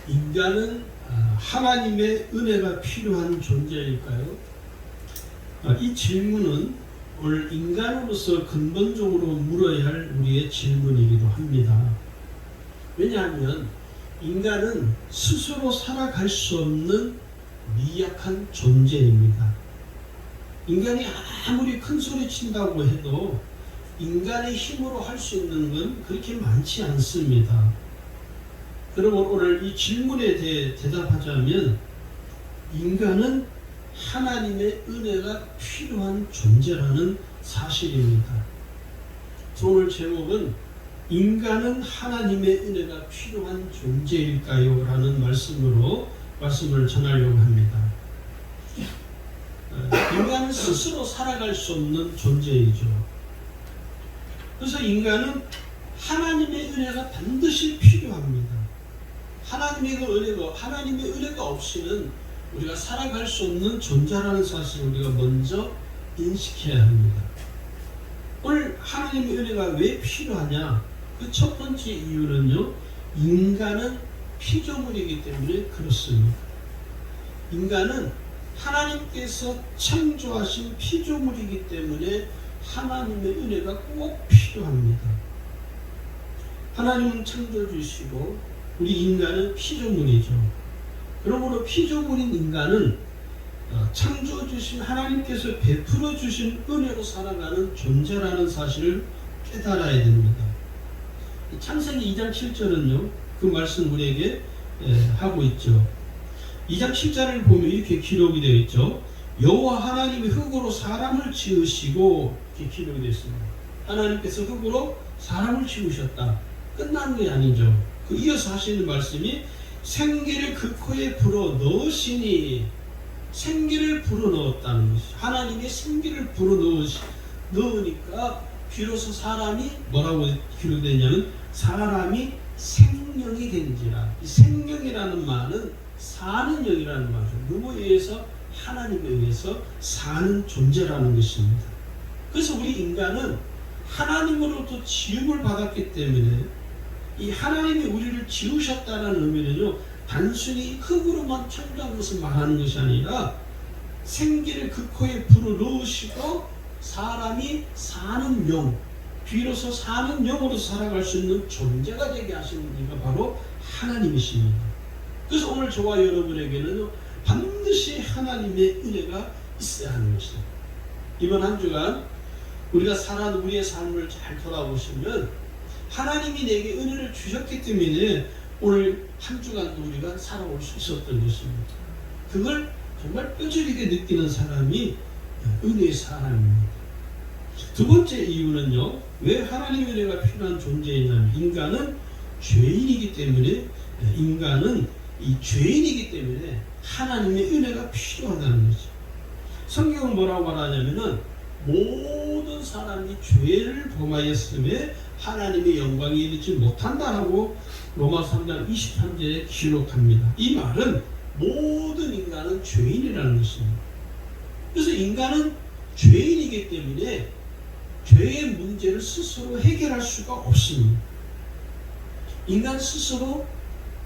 인간은 하나님의 은혜가 필요한 존재일까요? 이 질문은 오늘 인간으로서 근본적으로 물어야 할 우리의 질문이기도 합니다. 왜냐하면 인간은 스스로 살아갈 수 없는 미약한 존재입니다. 인간이 아무리 큰 소리 친다고 해도 인간의 힘으로 할 수 있는 건 그렇게 많지 않습니다. 그러면 오늘 이 질문에 대해 대답하자면 인간은 하나님의 은혜가 필요한 존재라는 사실입니다. 오늘 제목은 인간은 하나님의 은혜가 필요한 존재일까요? 라는 말씀을 전하려고 합니다. 인간은 스스로 살아갈 수 없는 존재이죠. 그래서 인간은 하나님의 은혜가 반드시 필요합니다. 하나님의 은혜가 없이는 우리가 살아갈 수 없는 존재라는 사실을 우리가 먼저 인식해야 합니다. 오늘 하나님의 은혜가 왜 필요하냐? 그 첫 번째 이유는요, 인간은 피조물이기 때문에 그렇습니다. 인간은 하나님께서 창조하신 피조물이기 때문에 하나님의 은혜가 꼭 필요합니다. 하나님은 창조주시고 우리 인간은 피조물이죠. 그러므로 피조물인 인간은 창조주신 하나님께서 베풀어 주신 은혜로 살아가는 존재라는 사실을 깨달아야 됩니다. 창세기 2장 7절은요 그 말씀 우리에게 하고 있죠. 2장 7절을 보면 이렇게 기록이 되어 있죠. 여호와 하나님이 흙으로 사람을 지으시고 이렇게 기록이 되어 있습니다. 하나님께서 흙으로 사람을 지으셨다. 끝난 게 아니죠. 그 이어서 하시는 말씀이 생기를 그 코에 불어 넣으시니, 생기를 불어 넣었다는 것이죠. 하나님의 생기를 불어 넣으니까 비로소 사람이 뭐라고 기록되냐면 사람이 생명이 된지라. 이 생명이라는 말은 사는 영이라는 말이죠. 누구에 의해서? 하나님에 의해서 사는 존재라는 것입니다. 그래서 우리 인간은 하나님으로부터 지음을 받았기 때문에 이 하나님이 우리를 지으셨다는 의미는요, 단순히 흙으로만 창조한 것을 말하는 것이 아니라 생기를 그 코에 불어 넣으시고 사람이 사는 영, 비로소 사는 영으로 살아갈 수 있는 존재가 되게 하시는 이가 바로 하나님이십니다. 그래서 오늘 저와 여러분에게는 반드시 하나님의 은혜가 있어야 하는 것입니다. 이번 한 주간 우리가 살아온 우리의 삶을 잘 돌아보시면 하나님이 내게 은혜를 주셨기 때문에 오늘 한 주간도 우리가 살아올 수 있었던 것입니다. 그걸 정말 뼈저리게 느끼는 사람이 은혜의 사람입니다. 두 번째 이유는요, 왜 하나님의 은혜가 필요한 존재이냐면 인간은 죄인이기 때문에 하나님의 은혜가 필요하다는 거죠. 성경은 뭐라고 말하냐면은 모든 사람이 죄를 범하였음에 하나님의 영광에 이르지 못한다라고 로마서 3장 23절에 기록합니다. 이 말은 모든 인간은 죄인이라는 것입니다. 그래서 인간은 죄인이기 때문에 죄의 문제를 스스로 해결할 수가 없습니다. 인간 스스로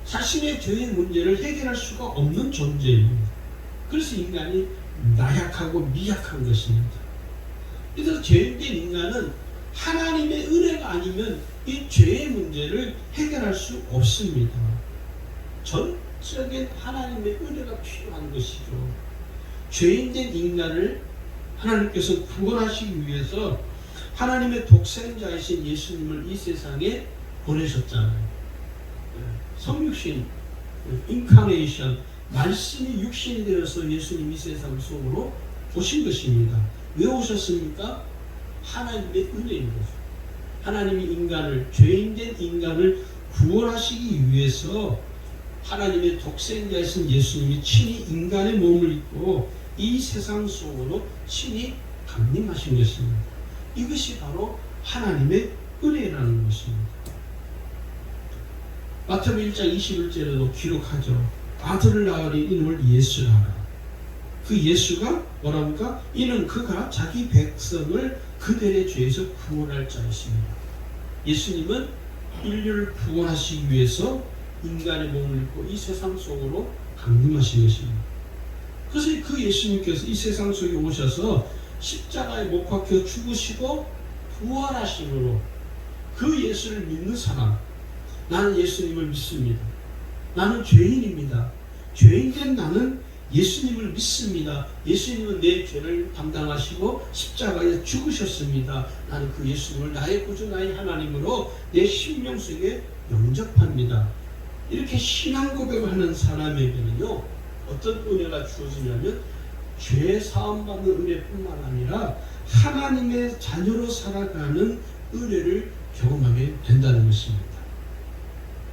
자신의 죄의 문제를 해결할 수가 없는 존재입니다. 그래서 인간이 나약하고 미약한 것입니다. 그래서 죄인된 인간은 하나님의 은혜가 아니면 이 죄의 문제를 해결할 수 없습니다. 전적인 하나님의 은혜가 필요한 것이죠. 죄인된 인간을 하나님께서 구원하시기 위해서 하나님의 독생자이신 예수님을 이 세상에 보내셨잖아요. 성육신, 인카네이션, 말씀이 육신이 되어서 예수님이 세상 속으로 오신 것입니다. 왜 오셨습니까? 하나님의 은혜인 거죠. 하나님이 죄인된 인간을 구원하시기 위해서 하나님의 독생자이신 예수님이 친히 인간의 몸을 입고 이 세상 속으로 친히 강림하신 것입니다. 이것이 바로 하나님의 은혜라는 것입니다. 마태복음 1장 21절에도 기록하죠. 아들을 낳으리 이름을 예수라 하라. 그 예수가 뭐랍니까? 이는 그가 자기 백성을 그들의 죄에서 구원할 자이십니다. 예수님은 인류를 구원하시기 위해서 인간의 몸을 입고 이 세상 속으로 강림하신 것입니다. 그래서 그 예수님께서 이 세상 속에 오셔서 십자가에 못 박혀 죽으시고 부활하심으로 그 예수를 믿는 사람, 나는 예수님을 믿습니다. 나는 죄인입니다. 죄인된 나는 예수님을 믿습니다. 예수님은 내 죄를 담당하시고 십자가에 죽으셨습니다. 나는 그 예수님을 나의 구주, 나의 하나님으로 내 심령 속에 영접합니다. 이렇게 신앙 고백을 하는 사람에게는요, 어떤 은혜가 주어지냐면 죄 사함받는 은혜뿐만 아니라 하나님의 자녀로 살아가는 은혜를 경험하게 된다는 것입니다.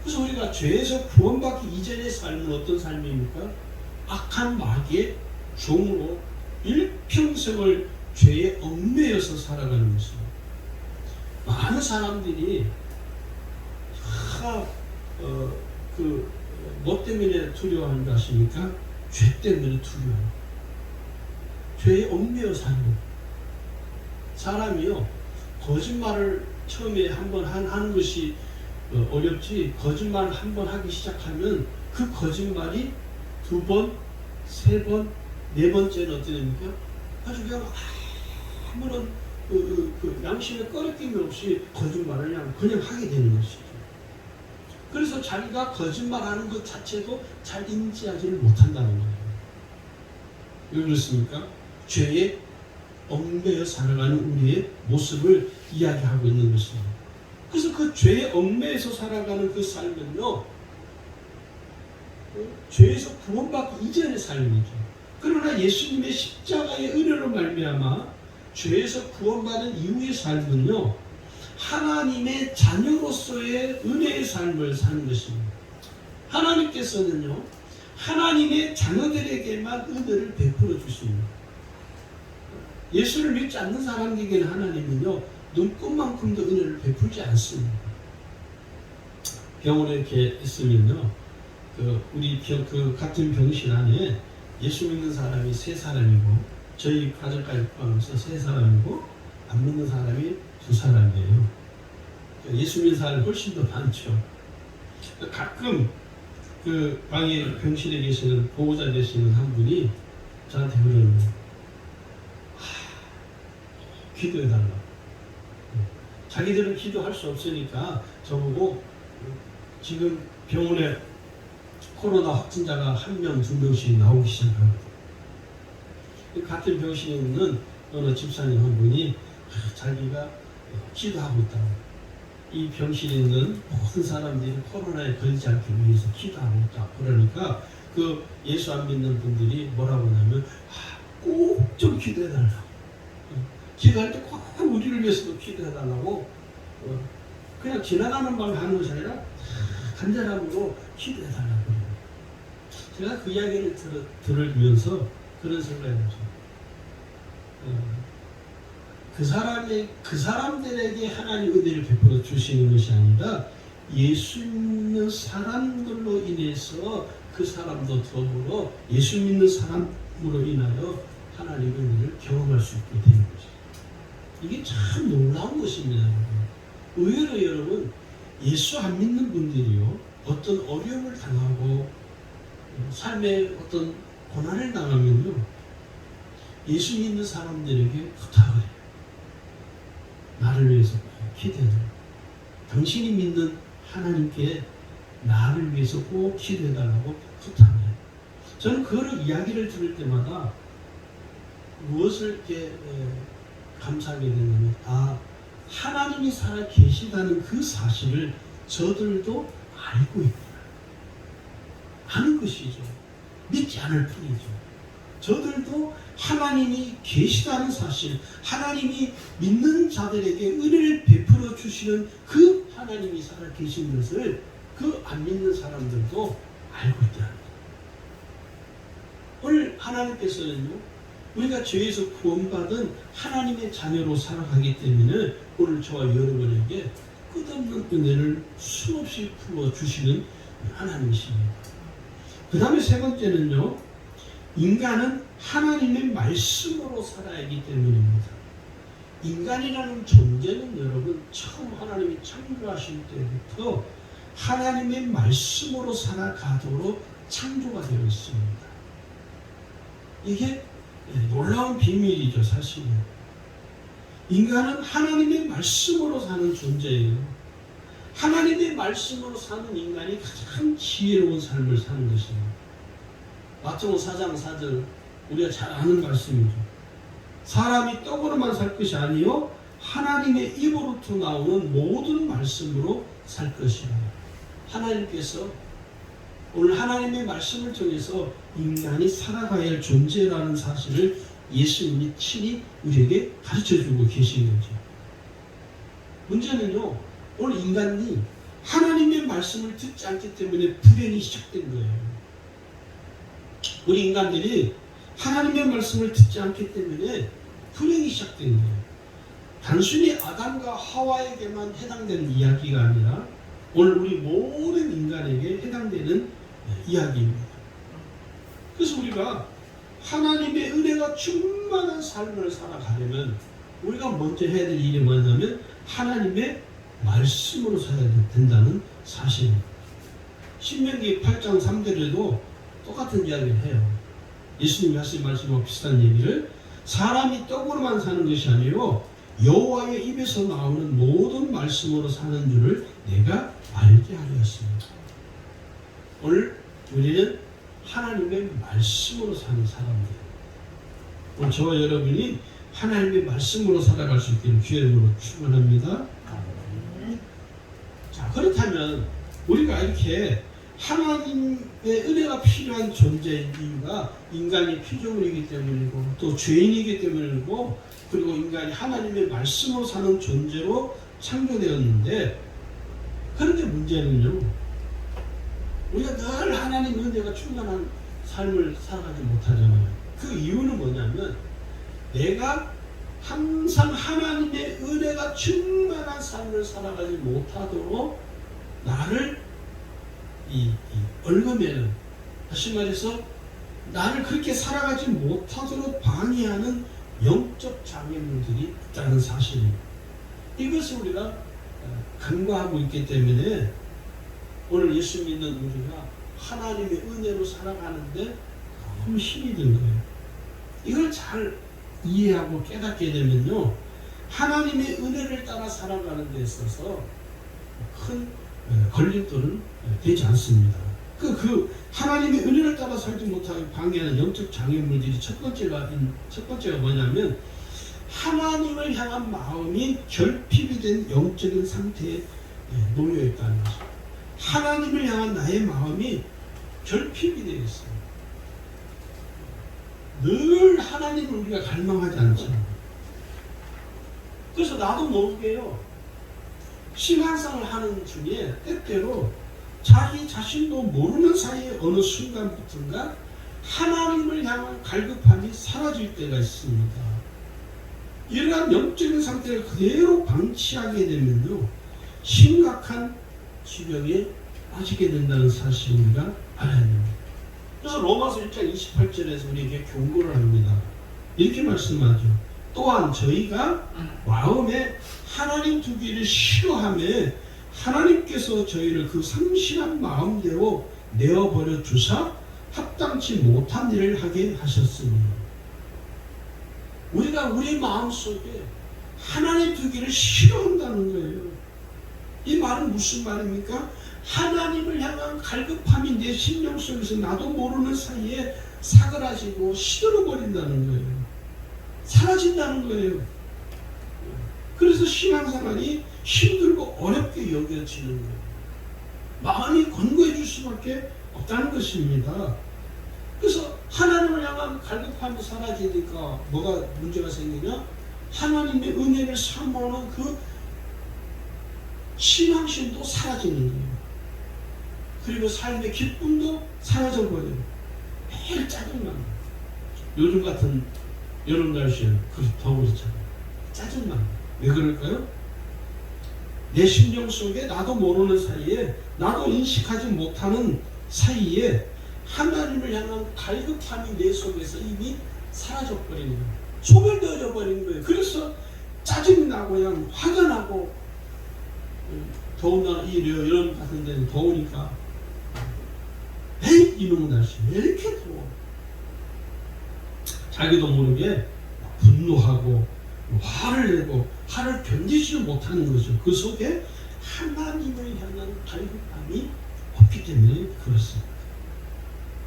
그래서 우리가 죄에서 구원받기 이전의 삶은 어떤 삶입니까? 악한 마귀의 종으로 일평생을 죄에 얽매여서 살아가는 것입니다. 많은 사람들이 뭐 때문에 두려워하는가 하십니까? 죄 때문에 두려워해요. 죄에 얽매여 사는 거예요. 사람이요, 거짓말을 처음에 한번 하는 것이 어렵지, 거짓말을 한번 하기 시작하면 그 거짓말이 2번, 3번, 4번째는 어떻게 됩니까? 아주 그냥 아무런 양심의 꺼리낌이 없이 거짓말을 그냥 하게 되는 것이죠. 그래서 자기가 거짓말하는 것 자체도 잘 인지하지를 못한다는 거예요. 왜 그렇습니까? 죄에 얽매여 살아가는 우리의 모습을 이야기하고 있는 것입니다. 그래서 그 죄에 얽매여서 살아가는 그 삶은요, 죄에서 구원받기 이전의 삶이죠. 그러나 예수님의 십자가의 은혜로 말미암아 죄에서 구원받은 이후의 삶은요, 하나님의 자녀로서의 은혜의 삶을 사는 것입니다. 하나님께서는요, 하나님의 자녀들에게만 은혜를 베풀어 주십니다. 예수를 믿지 않는 사람에게는 하나님은요, 눈꽃만큼도 은혜를 베풀지 않습니다. 병원에 이렇게 있으면요, 우리 같은 병실 안에 예수 믿는 사람이 3사람이고, 저희 가족까지 포함해서 3사람이고, 안 믿는 사람이 2사람이에요. 예수 믿는 사람이 훨씬 더 많죠. 가끔 그 방에 병실에 계시는 보호자 되시는 한 분이 저한테 그러는 거예요. 기도해달라. 자기들은 기도할 수 없으니까 저보고 지금 병원에 코로나 확진자가 1명, 2명씩 나오기 시작하거든요. 같은 병실에 있는 어느 집사님 한 분이 자기가 기도하고 있다고. 이 병실에 있는 모든 사람들이 코로나에 걸리지 않기 위해서 기도하고 있다. 그러니까 그 예수 안 믿는 분들이 뭐라고 하냐면 꼭 좀 기도해달라고. 기도할 때 꼭 우리를 위해서도 기도해달라고. 그냥 지나가는 말 하는 것이 아니라 간절함으로 기도해달라고. 제가 그 이야기를 들으면서 그런 생각이 들었어요. 그 사람들에게 하나님 은혜를 베풀어 주시는 것이 아니라 예수 믿는 사람들로 인해서 그 사람도 더불어 예수 믿는 사람으로 인하여 하나님의 은혜를 경험할 수 있게 되는 것이죠. 이게 참 놀라운 것입니다. 의외로 여러분, 예수 안 믿는 분들이요, 어떤 어려움을 당하고 삶의 어떤 고난을 당하면요, 예수 믿는 사람들에게 부탁을 해요. 나를 위해서 기도해달라. 당신이 믿는 하나님께 나를 위해서 꼭 기도해달라고 부탁을 해요. 저는 그런 이야기를 들을 때마다 무엇을 이렇게 감사하게 되냐면, 하나님이 살아 계시다는 그 사실을 저들도 알고 있구나. 아는 것이죠. 믿지 않을 뿐이죠. 저들도 하나님이 계시다는 사실, 하나님이 믿는 자들에게 은혜를 베풀어 주시는 그 하나님이 살아 계신 것을 그 안 믿는 사람들도 알고 있다는 거예요. 오늘 하나님께서는요, 우리가 죄에서 구원받은 하나님의 자녀로 살아가기 때문에 오늘 저와 여러분에게 끝없는 은혜를 수없이 부어주시는 하나님이십니다. 그 다음에 3번째는요, 인간은 하나님의 말씀으로 살아야 하기 때문입니다. 인간이라는 존재는 여러분, 처음 하나님이 창조하실 때부터 하나님의 말씀으로 살아가도록 창조가 되어 있습니다. 이게 놀라운 비밀이죠. 사실은 인간은 하나님의 말씀으로 사는 존재예요. 하나님의 말씀으로 사는 인간이 가장 지혜로운 삶을 사는 것입니다. 마태복음 4장 4절 우리가 잘 아는 말씀이죠. 사람이 떡으로만 살 것이 아니요 하나님의 입으로부터 나오는 모든 말씀으로 살 것이라. 하나님께서 오늘 하나님의 말씀을 통해서 인간이 살아가야 할 존재라는 사실을 예수님이 친히 우리에게 가르쳐주고 계신 거죠. 문제는요, 오늘 인간이 하나님의 말씀을 듣지 않기 때문에 불행이 시작된 거예요. 우리 인간들이 하나님의 말씀을 듣지 않기 때문에 불행이 시작된 거예요. 단순히 아담과 하와에게만 해당되는 이야기가 아니라 오늘 우리 모든 인간에게 해당되는 이야기입니다. 그래서 우리가 하나님의 은혜가 충만한 삶을 살아가려면 우리가 먼저 해야 될 일이 뭐냐면 하나님의 말씀으로 살아야 된다는 사실입니다. 신명기 8장 3절에도 똑같은 이야기를 해요. 예수님이 하신 말씀과 비슷한 얘기를 사람이 떡으로만 사는 것이 아니요 여호와의 입에서 나오는 모든 말씀으로 사는 줄을 내가 알게 하였습니다. 오늘 우리는 하나님의 말씀으로 사는 사람들이에요. 오늘 저와 여러분이 하나님의 말씀으로 살아갈 수 있기를 주님으로 축원합니다. 자, 그렇다면 우리가 이렇게 하나님의 은혜가 필요한 존재인 이유가 인간이 피조물이기 때문이고 또 죄인이기 때문이고 그리고 인간이 하나님의 말씀으로 사는 존재로 창조되었는데, 그런데 문제는요, 우리가 늘 하나님의 은혜가 충만한 삶을 살아가지 못하잖아요. 그 이유는 뭐냐면 내가 항상 하나님의 은혜가 충만한 삶을 살아가지 못하도록 나를 얽어매는, 다시 말해서 나를 그렇게 살아가지 못하도록 방해하는 영적 장애물들이 있다는 사실입니다. 이것을 우리가 간과하고 있기 때문에 오늘 예수 믿는 우리가 하나님의 은혜로 살아가는데 너무 힘이 든 거예요. 이걸 잘 이해하고 깨닫게 되면요, 하나님의 은혜를 따라 살아가는 데 있어서 큰 걸림돌은 되지 않습니다. 그 하나님의 은혜를 따라 살지 못하게 방해하는 영적 장애물들이 첫 번째가 뭐냐면 하나님을 향한 마음이 결핍이 된 영적인 상태에 놓여 있다는 것입니다. 하나님을 향한 나의 마음이 결핍이 되어 있어요. 늘 하나님을 우리가 갈망하지 않잖아요. 그래서 나도 모르게요, 신앙생활을 하는 중에 때때로 자기 자신도 모르는 사이에 어느 순간부터인가 하나님을 향한 갈급함이 사라질 때가 있습니다. 이러한 영적인 상태를 그대로 방치하게 되면요, 심각한 지경에 빠지게 된다는 사실을 우리가 알아야 됩니다. 그래서 로마서 1장 28절에서 우리에게 경고를 합니다. 이렇게 말씀하죠. 또한 저희가 마음에 하나님 두기를 싫어하며 하나님께서 저희를 그 성실한 마음대로 내어버려 주사 합당치 못한 일을 하게 하셨으니, 우리가 우리 마음속에 하나님 두기를 싫어한다는 거예요. 이 말은 무슨 말입니까? 하나님을 향한 갈급함이 내 심령 속에서 나도 모르는 사이에 사그라지고 시들어버린다는 거예요. 사라진다는 거예요. 그래서 신앙생활이 힘들고 어렵게 여겨지는 거예요. 마음이 권고해질 수밖에 없다는 것입니다. 그래서 하나님을 향한 갈급함이 사라지니까 뭐가 문제가 생기냐? 하나님의 은혜를 사모하는 그 신앙심도 사라지는 거예요. 그리고 삶의 기쁨도 사라져버려요. 매일 짜증나요. 요즘 같은 여름 날씨에 더우잖아요. 짜증나요. 왜 그럴까요? 내 심령 속에 나도 모르는 사이에, 나도 인식하지 못하는 사이에 하나님을 향한 갈급함이 내 속에서 이미 사라져버린 거예요. 소멸되어 버린 거예요. 그래서 짜증이 나고 그냥 화가 나고 더군다나 이 여름 같은 데는 더우니까 에이 이놈의 날씨 왜 이렇게 더워. 자기도 모르게 분노하고 화를 내고 화를 견디지 못하는 거죠. 그 속에 하나님을 향한 갈급함이 없기 때문에 그렇습니다.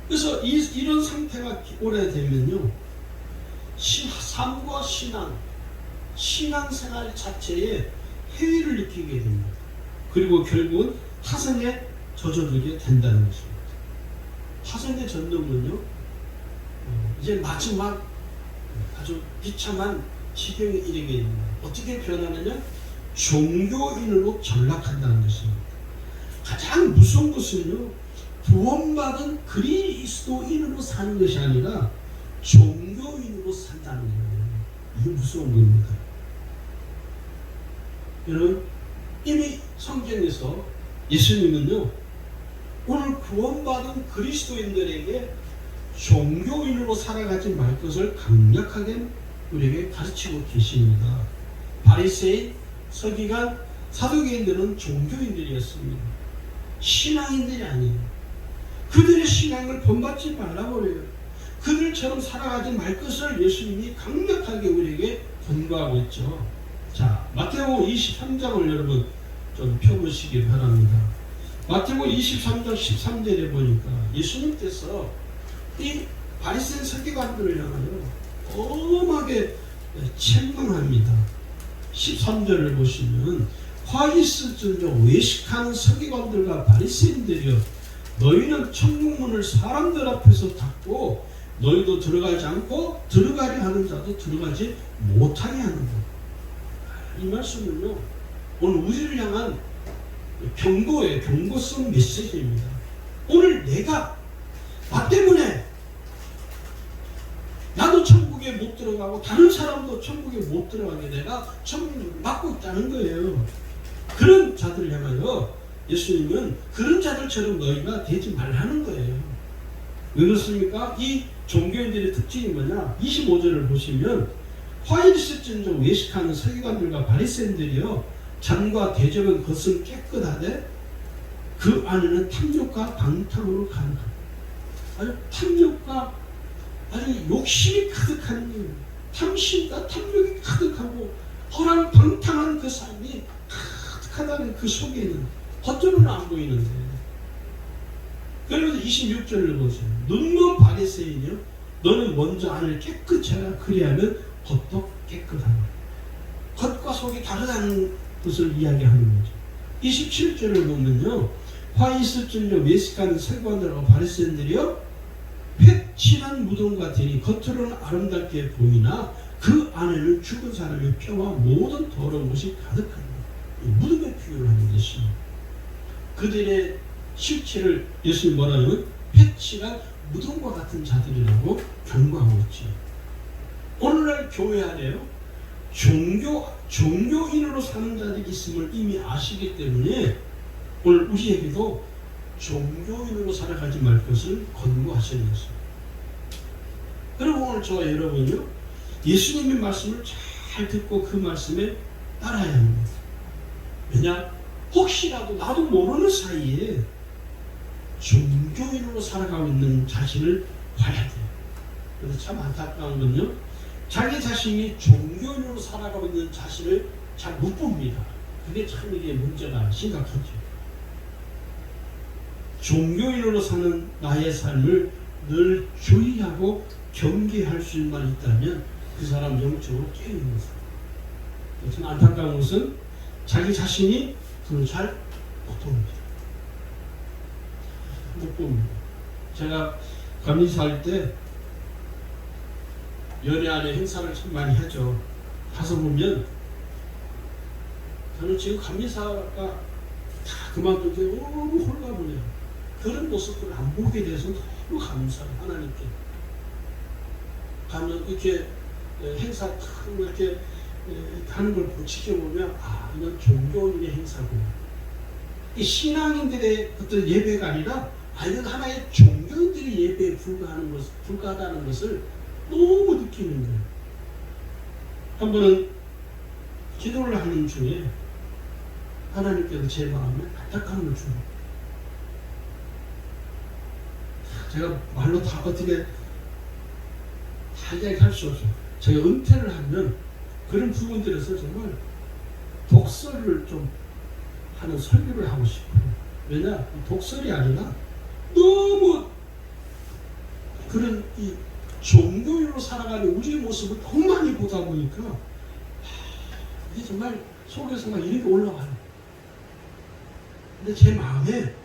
그래서 이런 상태가 오래되면요, 삶과 신앙생활 자체에 해이를 느끼게 됩니다. 그리고 결국은 타성에 젖어들게 된다는 것입니다. 타성에 젖는 건요, 이제 마지막 아주 비참한 지경에 이르게 됩니다. 어떻게 변하느냐? 종교인으로 전락한다는 것입니다. 가장 무서운 것은요, 구원받은 그리스도인으로 사는 것이 아니라 종교인으로 산다는 거예요. 이게 무서운 겁니다. 여러분, 이미 성경에서 예수님은요, 오늘 구원받은 그리스도인들에게 종교인으로 살아가지 말 것을 강력하게 우리에게 가르치고 계십니다. 바리새인, 서기관, 사두개인들은 종교인들이었습니다. 신앙인들이 아니에요. 그들의 신앙을 본받지 말라고 그래요. 그들처럼 살아가지 말 것을 예수님이 강력하게 우리에게 권고하고 있죠. 자, 마태복음 23장을 여러분 좀 펴보시기 바랍니다. 마태복음 23장 13절에 보니까 예수님께서 이 바리새인 서기관들을 향하여 엄하게 책망합니다. 13절을 보시면 화 있을진저 외식하는 서기관들과 바리새인들이여, 너희는 천국문을 사람들 앞에서 닫고 너희도 들어가지 않고 들어가려 하는 자도 들어가지 못하게 하는 것. 이 말씀은요, 오늘 우리를 향한 경고예요. 경고성 메시지입니다. 오늘 내가 나 때문에 나도 천국에 못 들어가고 다른 사람도 천국에 못 들어가게 내가 천국을 막고 있다는 거예요. 그런 자들을 향하여 예수님은 그런 자들처럼 너희가 되지 말라는 거예요. 왜 그렇습니까? 이 종교인들의 특징이 뭐냐? 25절을 보시면 화일실전적 외식하는 서기관들과 바리새인들이여, 잔과 대접은 겉은 깨끗하되 그 안에는 탐욕과 방탕으로 가득하다. 아주 탐욕과 아주 욕심이 가득한 일, 탐심과 탐욕이 가득하고 허랑방탕한 그 삶이 가득하다는 그 속에는 겉으로는 안 보이는데. 그러면서 26절을 보세요. 눈먼 바리새인이요, 너는 먼저 안을 깨끗이 하라. 그리하면 겉도 깨끗하다. 겉과 속이 다르다는 것을 이야기하는 거죠. 27절을 보면요, 화 있을진저 외식하는 서기관들과 바리새인들이요, 회칠한 무덤과 되니 겉으로는 아름답게 보이나 그 안에는 죽은 사람의 뼈와 모든 더러운 것이 가득하다. 무덤에 비유를 하는 것입니다. 그들의 실체를 예수님 뭐라면 회칠한 무덤과 같은 자들이라고 경고하고 있지. 오늘날 교회 안에요, 종교인으로 사는 자들이 있음을 이미 아시기 때문에 오늘 우리에게도 종교인으로 살아가지 말 것을 권고하시는 것입니다. 그리고 오늘 저와 여러분요, 예수님의 말씀을 잘 듣고 그 말씀에 따라야 합니다. 왜냐? 혹시라도 나도 모르는 사이에 종교인으로 살아가고 있는 자신을 봐야 돼요. 그래서 참 안타까운 건요, 자기 자신이 종교인으로 살아가고 있는 자신을 잘 못 봅니다. 그게 참 이게 문제가 심각하죠. 종교인으로 사는 나의 삶을 늘 주의하고 경계할 수만 있다면 그 사람 영적으로 깨어있는 사람. 참 안타까운 것은 자기 자신이 그걸 잘 못 봅니다. 못 봅니다. 제가 감리사할 때 연애안에 행사를 참 많이 하죠. 가서 보면 저는 지금 감리사가 다 그만두게 너무 홀가분해요. 그런 모습을 안 보게 돼서 너무 감사해요. 하나님께 가면 이렇게 행사 이렇게 하는 걸 지켜보면, 아, 이건 종교인의 행사구나. 이 신앙인들의 어떤 예배가 아니라, 아, 이건 하나의 종교인들의 예배에 불과하다는 것을 너무 느끼는 거예요. 한 번은 기도를 하는 중에 하나님께서 제 마음에 안타까움을 주고, 제가 말로 다 어떻게 다 이야기할 수 없어요. 제가 은퇴를 하면 그런 부분들에서 정말 독설을 좀 하는 설교를 하고 싶어요. 왜냐? 독설이 아니라 너무 그런 이 종교인으로 살아가는 우리의 모습을 너무 많이 보다 보니까 이게 정말 속에서 막 이런 게 올라와요. 근데 제 마음에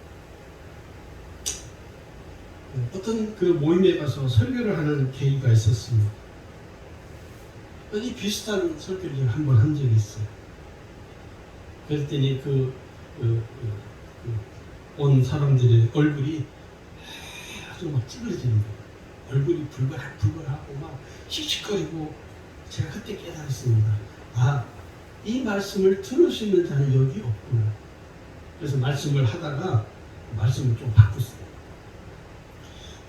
어떤 그 모임에 가서 설교를 하는 계기가 있었습니다. 이 비슷한 설교를 한번 한 적이 있어요. 그랬더니 온 사람들의 얼굴이 아주 막 찌그러지는 거예요. 얼굴이 불글하고 막 씩씩거리고, 제가 그때 깨달았습니다. 아, 이 말씀을 들으시는 자는 여기 없구나. 그래서 말씀을 하다가 말씀을 좀 바꿨어요.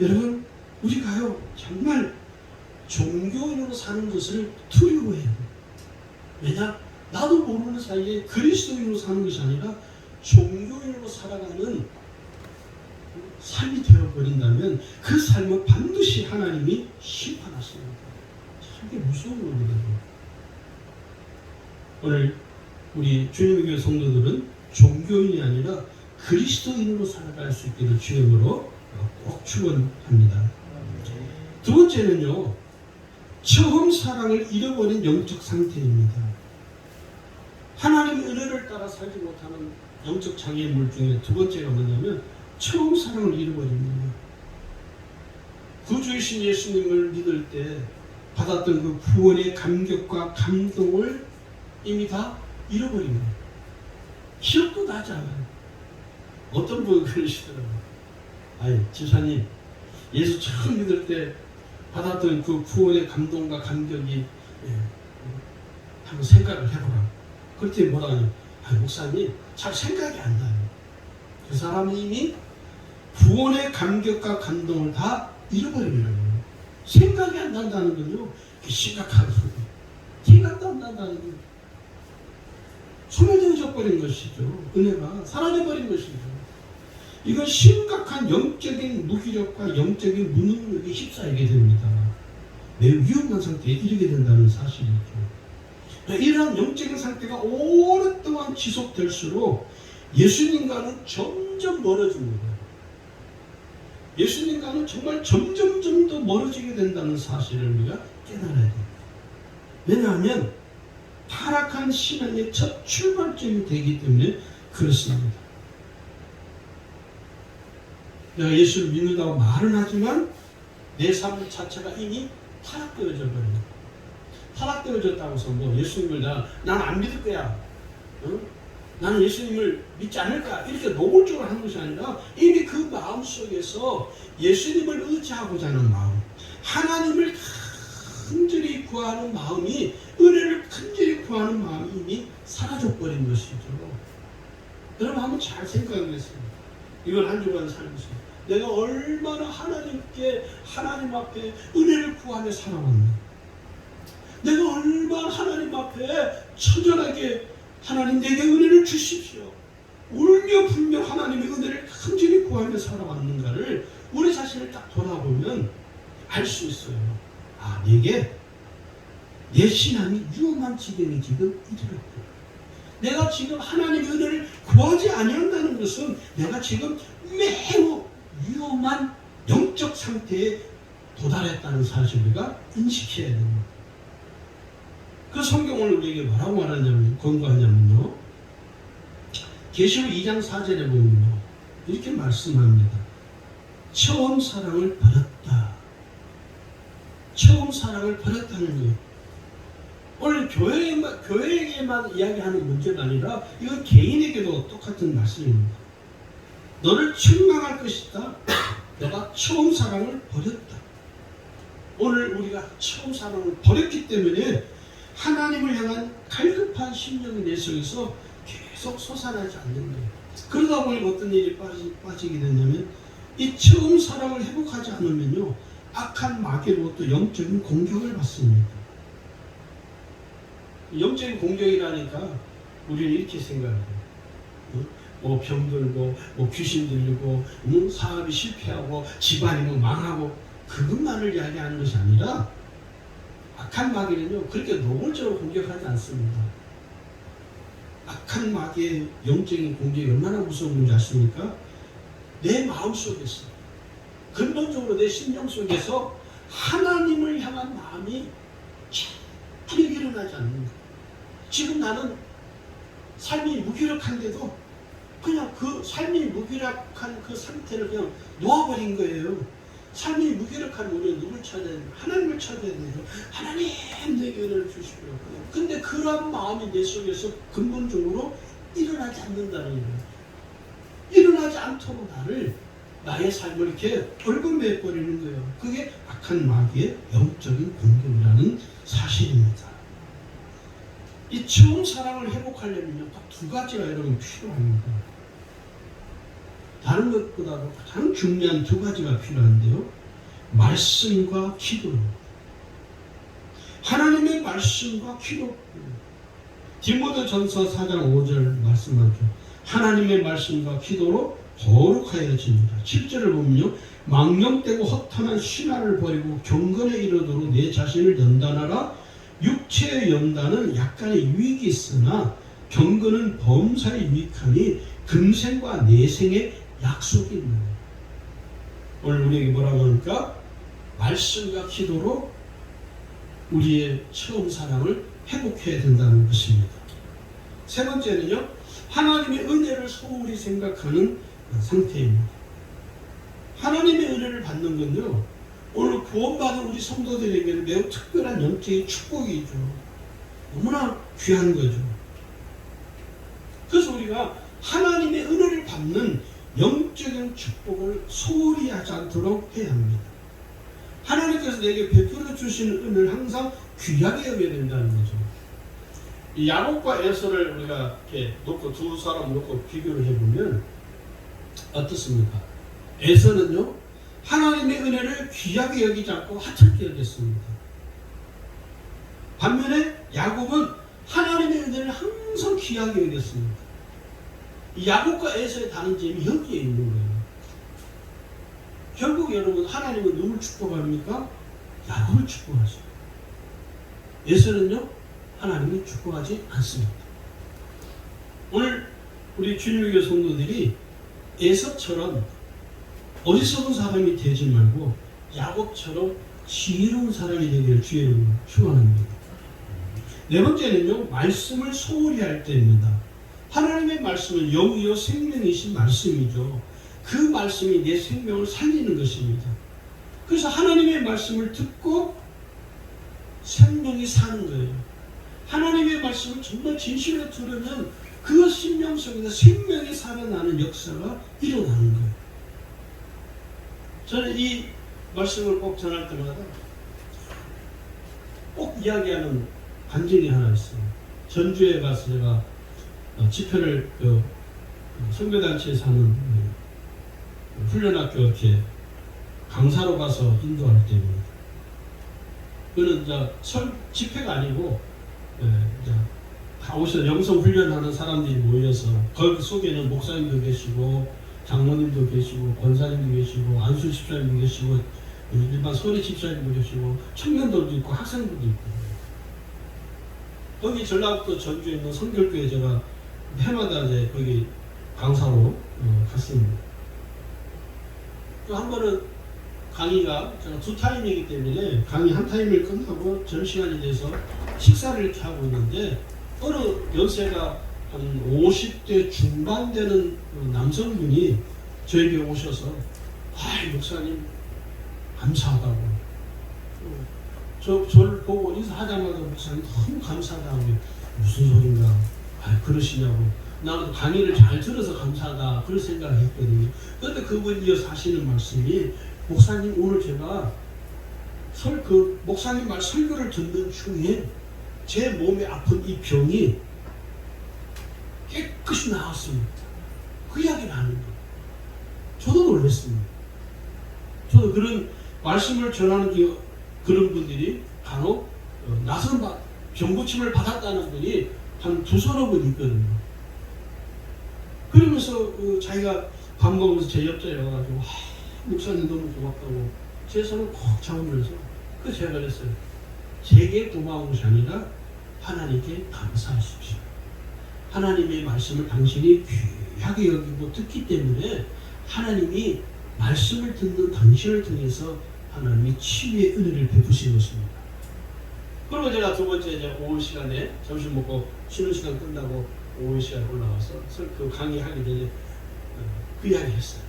여러분, 우리가요 정말 종교인으로 사는 것을 두려워해요. 왜냐? 나도 모르는 사이에 그리스도인으로 사는 것이 아니라 종교인으로 살아가는 삶이 되어버린다면 그 삶은 반드시 하나님이 심판하십니다. 참 이게 무서운 일이거든요. 오늘 우리 주님의 교회 성도들은 종교인이 아니라 그리스도인으로 살아갈 수 있기를 주님으로 꼭 축원합니다. 두 번째는요, 처음 사랑을 잃어버린 영적 상태입니다. 하나님의 은혜를 따라 살지 못하는 영적 장애물 중에 두 번째가 뭐냐면 처음 사랑을 잃어버립니다. 구주이신 예수님을 믿을 때 받았던 그 구원의 감격과 감동을 이미 다 잃어버립니다. 기억도 나지 않아요. 어떤 분은 그러시더라고요. 아니, 지사님, 예수 처음 믿을 때 받았던 그 구원의 감동과 감격이 한번 생각을 해보라. 그랬더니 뭐라 하냐? 아니, 목사님, 잘 생각이 안 나요. 그 사람이 이미 구원의 감격과 감동을 다 잃어버리는 거예요. 생각이 안 난다는 건요, 심각한 소리. 생각도 안 난다는 건 소멸되어져 버린 것이죠. 은혜가 사라져버린 것이죠. 이건 심각한 영적인 무기력과 영적인 무능력에 휩싸이게 됩니다. 매우 위험한 상태에 이르게 된다는 사실이죠. 이러한 영적인 상태가 오랫동안 지속될수록 예수님과는 점점 멀어집니다. 예수님과는 정말 점점 더 멀어지게 된다는 사실을 우리가 깨달아야 됩니다. 왜냐하면 타락한 신앙의 첫 출발점이 되기 때문에 그렇습니다. 내가 예수를 믿는다고 말은 하지만 내 삶 자체가 이미 타락되어져 버립니다. 타락되어졌다고 해서 뭐 예수님을 난 안 믿을 거야, 나는 예수님을 믿지 않을 거야, 이렇게 노골적으로 하는 것이 아니라 이미 그 마음 속에서 예수님을 의지하고자 하는 마음, 하나님을 간절히 구하는 마음이, 은혜를 간절히 구하는 마음이 이미 사라져버린 것이죠. 여러분 한번 잘 생각하겠습니다. 이걸 한 주간 살면서 내가 얼마나 하나님 앞에 은혜를 구하며 살아왔나, 내가 얼마나 하나님 앞에 처절하게 하나님 내게 은혜를 주십시오, 울며 불며 하나님의 은혜를 간절히 구하며 살아왔는가를 우리 자신을 딱 돌아보면 알 수 있어요. 아, 내게 내 신앙이 위험한 지경에 지금 이르렀구나. 내가 지금 하나님의 은혜를 구하지 아니한다는 것은 내가 지금 매우 위험한 영적 상태에 도달했다는 사실을 우리가 인식해야 됩니다. 그 성경을 우리에게 뭐라고 권고하냐면요, 계시록 2장 4절에 보면요, 이렇게 말씀합니다. 처음 사랑을 버렸다. 처음 사랑을 버렸다는 거예요. 오늘 교회에게만 이야기하는 문제가 아니라 이건 개인에게도 똑같은 말씀입니다. 너를 책망할 것이다. 너가 처음 사랑을 버렸다. 오늘 우리가 처음 사랑을 버렸기 때문에 하나님을 향한 갈급한 심령이 내 속에서 계속 솟아나지 않는 거예요. 그러다 보니 어떤 일이 빠지게 되냐면, 이 처음 사랑을 회복하지 않으면요, 악한 마귀로부터 영적인 공격을 받습니다. 영적인 공격이라니까 우리는 이렇게 생각해요. 뭐 병들고 뭐 귀신 들리고 사업이 실패하고 집안이 뭐 망하고 그것만을 이야기하는 것이 아니라 악한 마귀는요 그렇게 노골적으로 공격하지 않습니다. 악한 마귀의 영적인 공격이 얼마나 무서운 건지 아십니까? 내 마음속에서 근본적으로 내 심령 속에서 하나님을 향한 마음이 전혀 일어나지 않는 거예요. 지금 나는 삶이 무기력한데도 그냥 그 삶이 무기력한 그 상태를 그냥 놓아버린 거예요. 삶이 무기력한 우리는 누굴 찾아야 돼요? 하나님을 찾아야 돼요. 하나님 내게 은혜를 주시고요. 근데 그런 마음이 내 속에서 근본적으로 일어나지 않는다는 거예요. 일어나지 않도록 나의 삶을 이렇게 얽어매 버리는 거예요. 그게 악한 마귀의 영적인 공격이라는 사실입니다. 이 처음 사랑을 회복하려면 딱 두 가지가 여러분 필요합니다. 다른 것보다도 가장 중요한 두 가지가 필요한데요. 말씀과 기도입니다. 하나님의 말씀과 기도. 디모데전서 4장 5절 말씀하죠. 하나님의 말씀과 기도로 거룩하여집니다. 7절을 보면요. 망령되고 허탄한 신화를 버리고 경건에 이르도록 내 자신을 연단하라. 육체의 연단은 약간의 유익이 있으나 경건은 범사에 유익하니 금생과 내생의 약속이 있는 거예요. 오늘 우리에게 뭐라고 하니까 말씀과 기도로 우리의 처음 사랑을 회복해야 된다는 것입니다. 세 번째는요. 하나님의 은혜를 소홀히 생각하는 상태입니다. 하나님의 은혜를 받는 건요. 오늘 구원받은 우리 성도들에게는 매우 특별한 영적인 축복이죠. 너무나 귀한 거죠. 그래서 우리가 하나님의 은혜를 받는 영적인 축복을 소홀히 하지 않도록 해야 합니다. 하나님께서 내게 베풀어 주시는 은혜를 항상 귀하게 여겨야 된다는 거죠. 이 야곱과 에서를 우리가 이렇게 놓고 두 사람 놓고 비교를 해보면 어떻습니까? 에서는요 하나님의 은혜를 귀하게 여기지 않고 하찮게 여겼습니다. 반면에 야곱은 하나님의 은혜를 항상 귀하게 여겼습니다. 이 야곱과 에서의 다른 점이 여기에 있는 거예요. 결국 여러분 하나님은 누굴 축복합니까? 야곱을 축복하죠. 에서는요 하나님을 축복하지 않습니다. 오늘 우리 주님의 성도들이 에서처럼 어리석은 사람이 되지 말고 야곱처럼 지혜로운 사람이 되기를 주의 축원합니다. 네 번째는요 말씀을 소홀히 할 때입니다. 하나님의 말씀은 영이요 생명이신 말씀이죠. 그 말씀이 내 생명을 살리는 것입니다. 그래서 하나님의 말씀을 듣고 생명이 사는 거예요. 하나님의 말씀을 정말 진실로 들으면 그 심령 속에서 생명이 살아나는 역사가 일어나는 거예요. 저는 이 말씀을 꼭 전할 때마다 꼭 이야기하는 간증이 하나 있어요. 전주에 가서 제가 집회를 선교단체에 사는 훈련학교 이렇게 강사로 가서 인도할 때입니다. 그는 이제 집회가 아니고 이제 다 오셔서 영성 훈련하는 사람들이 모여서 거기 속에는 목사님도 계시고 장로님도 계시고 권사님도 계시고 안수 집사님도 계시고 일반 소리 집사님도 계시고 청년들도 있고 학생들도 있고 거기 전라북도 전주에 있는 성결교회 제가 해마다 이제 거기 강사로 갔습니다. 또 한 번은 강의가 제가 두 타임이기 때문에 강의 한 타임을 끝나고 점심시간이 돼서 식사를 이렇게 하고 있는데 어느 연세가 한 50대 중반 되는 남성분이 저에게 오셔서 목사님 감사하다고 저를 보고 인사하자마자 목사님 너무 감사하다고 무슨 소린가 그러시냐고 나는 강의를 잘 들어서 감사하다 그런 생각을 했거든요. 그런데 그분이 이어서 하시는 말씀이 목사님 오늘 제가 목사님 말 설교를 듣는 중에 제 몸에 아픈 이 병이 깨끗이 나았습니다. 그 이야기를 하는 거예요. 저도 놀랐습니다. 저도 그런 말씀을 전하는 그런 분들이 간혹 낯선 병고침을 받았다는 분이 한 두서너 분 있거든요. 그러면서 자기가 밥 먹으면서 제 옆자리에 와가지고 목사님 너무 고맙다고 제 손을 콕 잡으면서 제가 그랬어요. 제게 고마운 것이 아니라 하나님께 감사하십시오. 하나님의 말씀을 당신이 귀하게 여기고 듣기 때문에 하나님이 말씀을 듣는 당신을 통해서 하나님이 치유의 은혜를 베푸신 것입니다. 그리고 제가 두 번째 이제 오후 시간에 점심 먹고 쉬는 시간 끝나고 오후 시간에 올라와서 그 강의하기 전에 그 이야기 했어요.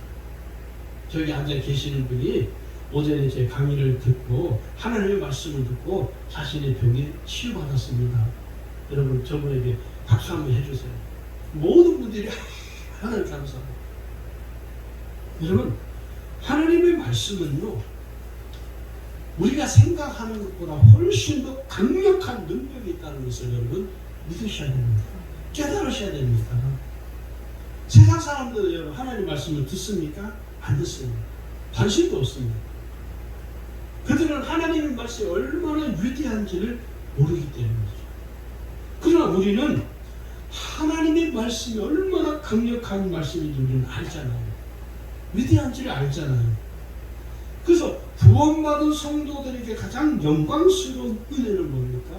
저기 앉아 계시는 분이 오전에 제 강의를 듣고 하나님의 말씀을 듣고 자신의 병에 치유받았습니다. 여러분 저분에게 박수 한번 해주세요. 모든 분들이 하나님 감사합니다. 여러분 하나님의 말씀은요 우리가 생각하는 것보다 훨씬 더 강력한 능력이 있다는 것을 여러분 믿으셔야 됩니다. 깨달으셔야 됩니다. 세상 사람들 여러분 하나님 말씀을 듣습니까? 안 듣습니다. 관심도 없습니다. 그들은 하나님의 말씀이 얼마나 위대한지를 모르기 때문이죠. 그러나 우리는 하나님의 말씀이 얼마나 강력한 말씀인지 우리는 알잖아요. 위대한지를 알잖아요. 그래서 구원받은 성도들에게 가장 영광스러운 은혜는 뭡니까?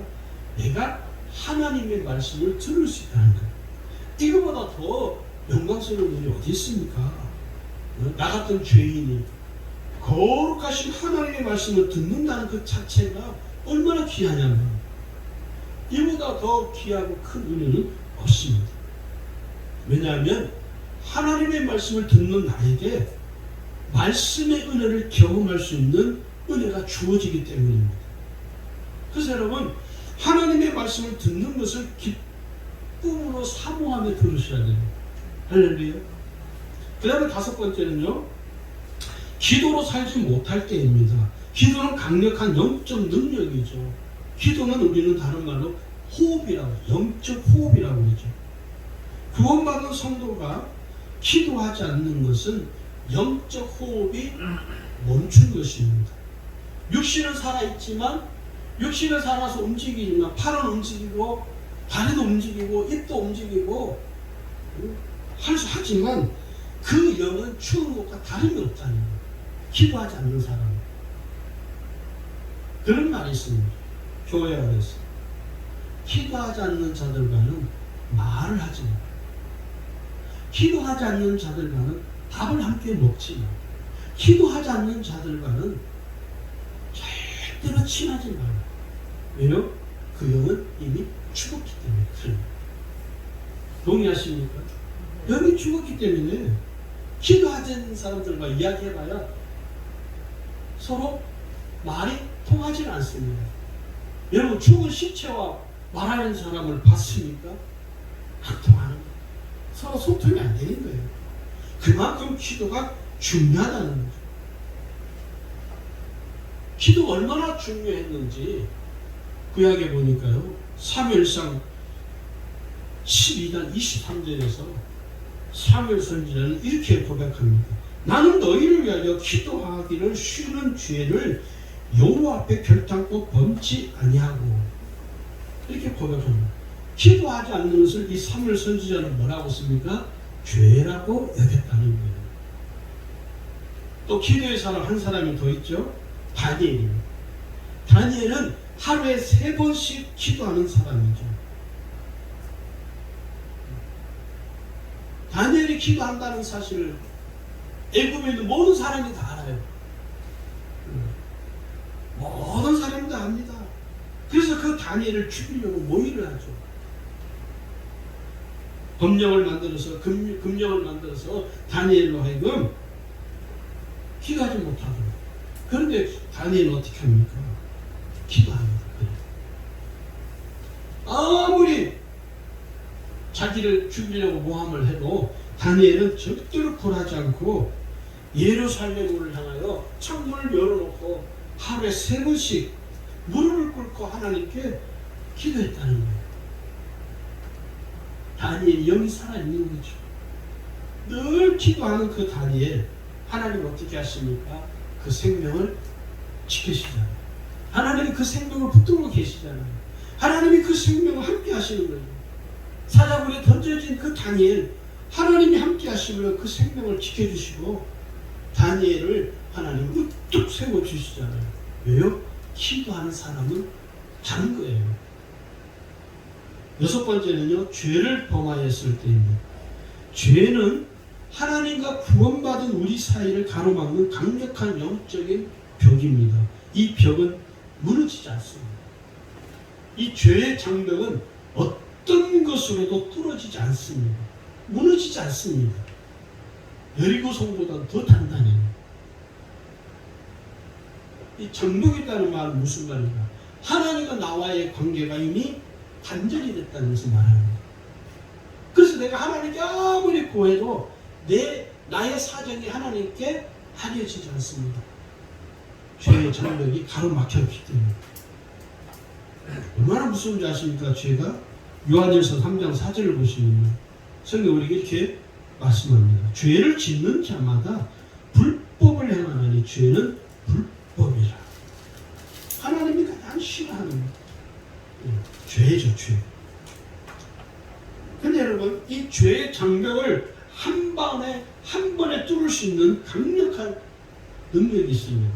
내가 하나님의 말씀을 들을 수 있다는 거예요. 이거보다 더 영광스러운 일이 어디 있습니까? 나 같은 죄인이 거룩하신 하나님의 말씀을 듣는다는 그 자체가 얼마나 귀하냐면 이보다 더 귀하고 큰 은혜는 없습니다. 왜냐하면 하나님의 말씀을 듣는 나에게 말씀의 은혜를 경험할 수 있는 은혜가 주어지기 때문입니다. 그래서 여러분 하나님의 말씀을 듣는 것을 기쁨으로 사모하며 들으셔야 됩니다. 할렐루야. 그 다음에 다섯 번째는요 기도로 살지 못할 때입니다. 기도는 강력한 영적 능력이죠. 기도는 우리는 다른 말로 호흡이라고 영적 호흡이라고 그러죠. 구원받은 성도가 기도하지 않는 것은 영적 호흡이 멈춘 것입니다. 육신은 살아있지만 육신은 살아서 움직이지만 팔은 움직이고 다리도 움직이고 입도 움직이고 하지만 그 영은 죽은 것과 다름이 없다는 거예요. 기도하지 않는 사람. 그런 말이 있습니다. 교회 안에서 기도하지 않는 자들과는 말을 하지 마. 기도하지 않는 자들과는 밥을 함께 먹지 마. 기도하지 않는 자들과는 절대로 친하지 마. 왜요? 그 영은 이미 죽었기 때문에 그래요. 동의하십니까? 영이 죽었기 때문에 기도하지 않는 사람들과 이야기해봐야 서로 말이 통하지 않습니다. 여러분 죽은 시체와 말하는 사람을 봤습니까? 안 통하는 거예요. 서로 소통이 안 되는 거예요. 그만큼 기도가 중요하다는 거죠. 기도가 얼마나 중요했는지 구약에 보니까요. 사무엘상 12장 23절에서 사무엘 선지자는 이렇게 고백합니다. 나는 너희를 위하여 기도하기를 쉬는 죄를 여호와 앞에 결단코 범치 아니하고 이렇게 고백합니다. 기도하지 않는 것을 이 사무엘 선지자는 뭐라고 씁니까? 죄라고 여겼다는 거예요. 또 기도의 사람 한 사람이 더 있죠. 다니엘입니다. 다니엘은 하루에 3번씩 기도하는 사람이죠. 다니엘이 기도한다는 사실을 애굽에 있는 모든 사람이 다 알아요. 모든 사람이 다 압니다. 그래서 그 다니엘을 죽이려고 모의를 하죠. 금령을 만들어서 다니엘로 하여금 기도하지 못하도록. 그런데 다니엘은 어떻게 합니까? 기도합니다. 아무리 자기를 죽이려고 모함을 해도 다니엘은 절대로 굴하지 않고 예루살렘을 향하여 창문을 열어놓고 하루에 3번씩 무릎을 꿇고 하나님께 기도했다는 거예요. 다니엘이 영이 살아있는 거죠. 늘 기도하는 그 다니엘, 하나님 어떻게 하십니까? 그 생명을 지키시잖아요. 하나님이 그 생명을 붙들고 계시잖아요. 하나님이 그 생명을 함께 하시는 거예요. 사자굴에 던져진 그 다니엘, 하나님이 함께 하시면 그 생명을 지켜주시고 다니엘을 하나님 우뚝 세워주시잖아요. 왜요? 기도하는 사람은 다른 거예요. 여섯 번째는요, 죄를 범하였을 때입니다. 죄는 하나님과 구원받은 우리 사이를 가로막는 강력한 영적인 벽입니다. 이 벽은 무너지지 않습니다. 이 죄의 장벽은 어떤 것으로도 뚫어지지 않습니다. 무너지지 않습니다. 여리고 성보다 더 단단해요. 이 장벽이라는 말은 무슨 말인가? 하나님과 나와의 관계가 이미 단절이 됐다는 것을 말합니다. 그래서 내가 하나님께 아무리 구해도 나의 사정이 하나님께 알려지지 않습니다. 죄의 장벽이 가로막혔기 때문에. 얼마나 무서운지 아십니까? 죄가 요한일서 3장 4절을 보시면요, 성경 우리에게 이렇게 말씀합니다. 죄를 짓는 자마다 불법을 행하나니 죄는 불법이라. 하나님이 가장 싫어하는 죄죠, 죄. 근데 여러분, 이 죄의 장벽을 한 번에 뚫을 수 있는 강력한 능력이 있습니다.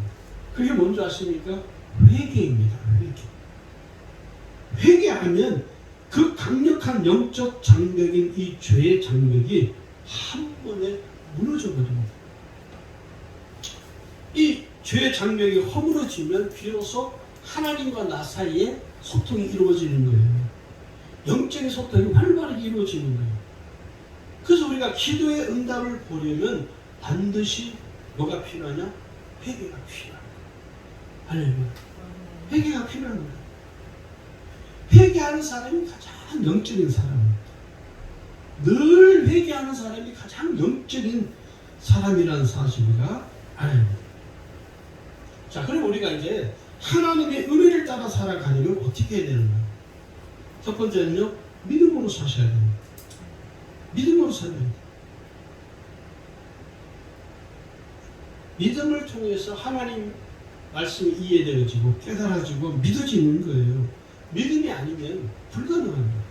그게 뭔지 아십니까? 회개입니다. 회개하면 그 강력한 영적 장벽인 이 죄의 장벽이 한 번에 무너져 버립니다. 이 죄의 장벽이 허물어지면 비로소 하나님과 나 사이에 소통이 이루어지는 거예요. 영적인 소통이 활발하게 이루어지는 거예요. 그래서 우리가 기도의 응답을 보려면 반드시 뭐가 필요하냐? 회개가 필요합니다. 할렐루야. 회개가 필요한 거예요. 회개하는 사람이 가장 영적인 사람입니다. 늘 회개하는 사람이 가장 영적인 사람이라는 사실이가 알아야. 자, 그럼 우리가 이제 하나님의 은혜를 따라 살아가려면 어떻게 해야 되는가? 첫 번째는요, 믿음으로 사셔야 됩니다. 믿음으로 살아야 됩니다. 믿음을 통해서 하나님 말씀이 이해되어지고 깨달아지고 믿어지는 거예요. 믿음이 아니면 불가능합니다.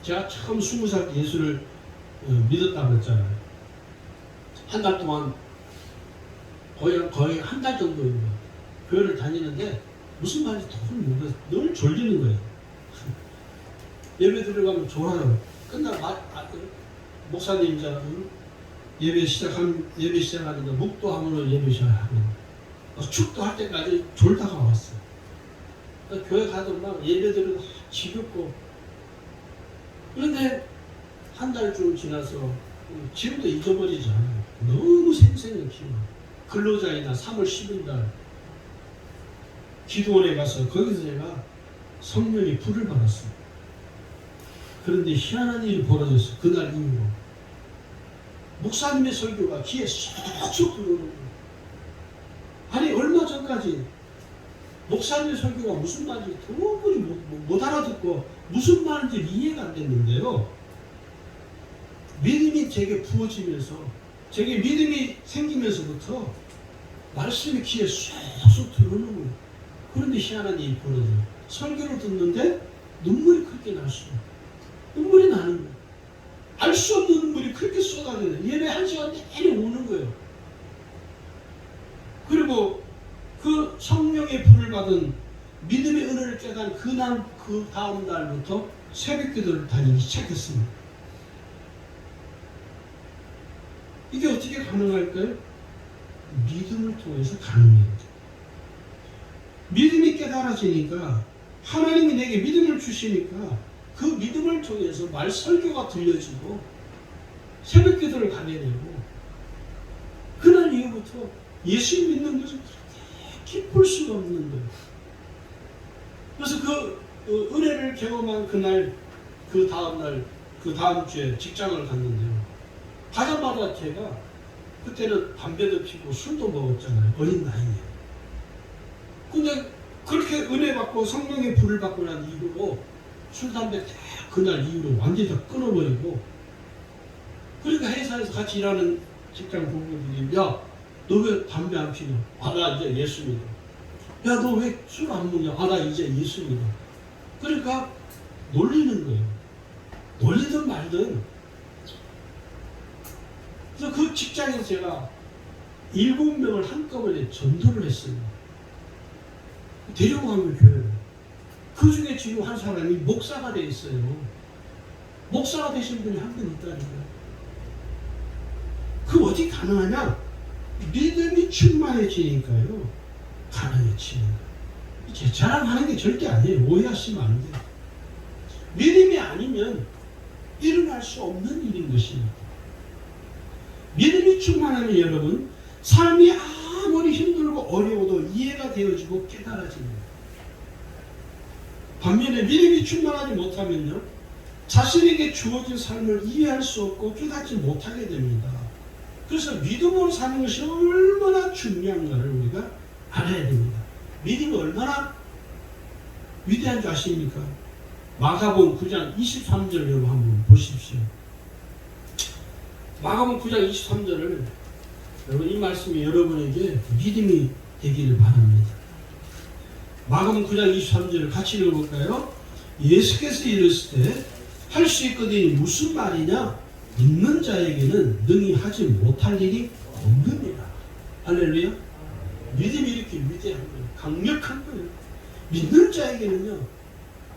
제가 처음 20살 예수를 믿었다고 했잖아요. 한 달 동안 거의 한 달 정도입니다. 교회를 다니는데 무슨 말인지 도저히 모르겠어요. 늘 졸리는 거예요. 예배 들어가면 졸아요. 끝나고 목사님 예배 시작하는데 묵도함으로 예배 시작하고 축도할 때까지 졸다가 왔어요. 교회 가도 막 예배 드리고 지겹고. 그런데 한 달쯤 지나서 지금도 잊어버리지 않아요. 너무 생생히 기억. 근로자이나 3월 10일 날 기도원에 가서 거기서 제가 성령이 불을 받았어요. 그런데 희한한 일이 벌어졌어요. 그날 이후로 목사님의 설교가 귀에 쏙쏙 들어오는 거예요. 아니 얼마 전까지 목사님의 설교가 무슨 말인지 도무지 못 알아듣고 무슨 말인지 이해가 안 됐는데요. 믿음이 제게 부어지면서 제게 믿음이 생기면서부터 말씀이 귀에 쏙쏙 들어오는 거예요. 그런데 희한한 일이 벌어져요. 설교를 듣는데 눈물이 그렇게 났어요. 눈물이 나는 거예요. 알 수 없는 눈물이 그렇게 쏟아져요. 예배 1시간 내내 오는 거예요. 그리고 그 성령의 불을 받은 믿음의 은혜를 깨달은 그 다음 날부터 새벽 기도를 다니기 시작했습니다. 이게 어떻게 가능할까요? 믿음을 통해서 가능해요. 믿음이 깨달아지니까 하나님이 내게 믿음을 주시니까 그 믿음을 통해서 말 설교가 들려지고 새벽 기도를 가게 되고 그날 이후부터 예수 믿는 것을 기쁠 수가 없는 거예요. 그래서 그 은혜를 경험한 그날, 그 다음날, 그 다음 주에 직장을 갔는데요. 가자마자 제가 그때는 담배도 피고 술도 먹었잖아요. 어린 나이에. 근데 그렇게 은혜 받고 성령의 불을 받고 난 이후로 술, 담배 그날 이후로 완전히 다 끊어버리고 그러니까 회사에서 같이 일하는 직장 동료들이 야, 너 왜 담배 안 피냐? 아, 나 이제 예수 믿어. 야, 너 왜 술 안 먹냐? 아, 나 이제 예수 믿어. 그러니까 놀리는 거예요. 놀리든 말든 그래서 그 직장에서 제가 7명을 한꺼번에 전도를 했어요. 데리고 간 거예요, 교회를. 그 중에 지금 한 사람이 목사가 돼 있어요. 목사가 되신 분이 한 분 있다니까요. 그 어디 가능하냐? 믿음이 충만해지니까요. 가능해집니다. 제 자랑하는 게 절대 아니에요. 오해하시면 안 돼요. 믿음이 아니면 일어날 수 없는 일인 것입니다. 믿음이 충만하면 여러분, 삶이 아무리 힘들고 어려워도 이해가 되어지고 깨달아집니다. 반면에 믿음이 충만하지 못하면요, 자신에게 주어진 삶을 이해할 수 없고 깨닫지 못하게 됩니다. 그래서 믿음으로 사는 것이 얼마나 중요한가를 우리가 알아야 됩니다. 믿음이 얼마나 위대한 줄 아십니까? 마가복음 9장 23절 여러분 한번 보십시오. 마가복음 9장 23절을 여러분, 이 말씀이 여러분에게 믿음이 되기를 바랍니다. 마가복음 9장 23절을 같이 읽어볼까요? 예수께서 이르시되 할 수 있거든이 무슨 말이냐? 믿는 자에게는 능히 하지 못할 일이 없느니라. 할렐루야. 믿음이 이렇게 위대한 거예요. 강력한 거예요. 믿는 자에게는요,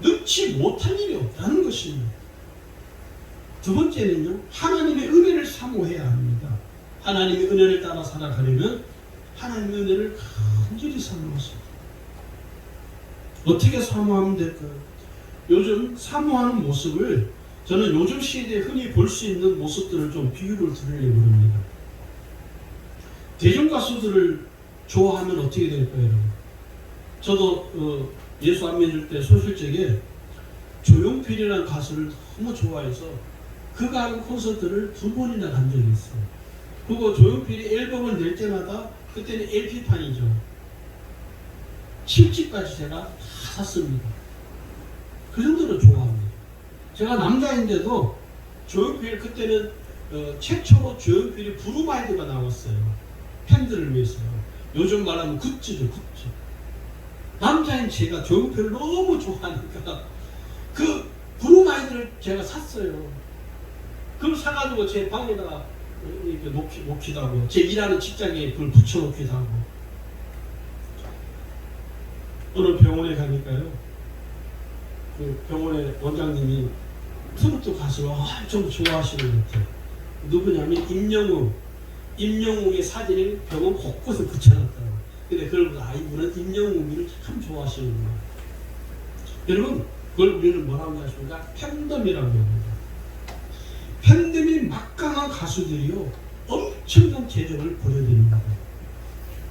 능치 못할 일이 없다는 것입니다. 두 번째는요, 하나님의 은혜를 사모해야 합니다. 하나님의 은혜를 따라 살아가려면 하나님의 은혜를 간절히 사모하십니다. 어떻게 사모하면 될까요? 요즘 사모하는 모습을 저는 요즘 시대에 흔히 볼 수 있는 모습들을 좀 비유를 드리려고 합니다. 대중 가수들을 좋아하면 어떻게 될까요, 여러분? 저도 예수 안 믿을 때 소실적에 조용필이라는 가수를 너무 좋아해서 그가 하는 콘서트를 2번이나 간 적이 있어요. 그리고 조용필이 앨범을 낼 때마다, 그때는 LP판이죠. 7집까지 제가 다 샀습니다. 그 정도로 좋아합니다. 제가 남자인데도 조용필, 그때는 최초로 조용필이 브루마이드가 나왔어요. 팬들을 위해서요. 요즘 말하면 굿즈죠, 굿즈. 남자인 제가 조용필을 너무 좋아하니까 그 브루마이드를 제가 샀어요. 그걸 사가지고 제 방에다가 이렇게 놓기도 하고, 제 일하는 직장에 그걸 붙여놓기도 하고. 어느 병원에 가니까요, 그 병원의 원장님이 트로트 가수를 엄청 좋아하시는 것 같아요. 누구냐면 임영웅의 사진을 병원 곳곳에 붙여놨다고. 근데 그걸 보고 이분은 임영웅이를 참 좋아하시는구나. 여러분, 그걸 우리는 뭐라고 하십니까? 팬덤이라고 합니다. 팬덤이 막강한 가수들이요, 엄청난 재정을 보여드립니다.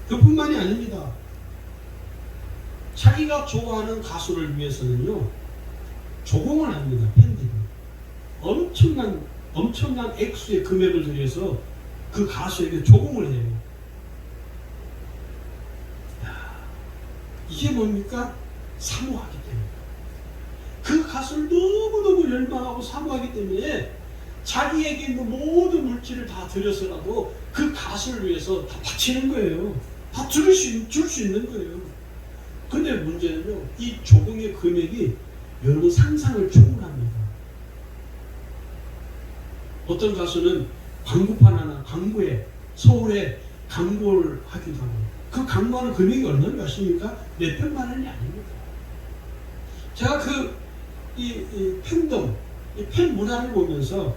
그뿐만이 아닙니다. 자기가 좋아하는 가수를 위해서는요, 조공을 합니다. 팬들이 엄청난 액수의 금액을 들여서 그 가수에게 조공을 해요. 이게 뭡니까? 사모하기 때문에. 그 가수를 너무너무 열망하고 사모하기 때문에 자기에게 있는 모든 물질을 다 들여서라도 그 가수를 위해서 다 바치는 거예요. 다 줄 수 있는 거예요. 근데 문제는요, 이 조공의 금액이 여러분 상상을 초월합니다. 어떤 가수는 광고판 하나, 광고에, 서울에 광고를 하기도 하고, 그 광고하는 금액이 얼마나 아십니까? 몇백만 원이 아닙니다. 제가 이 팬덤, 이 팬 문화를 보면서,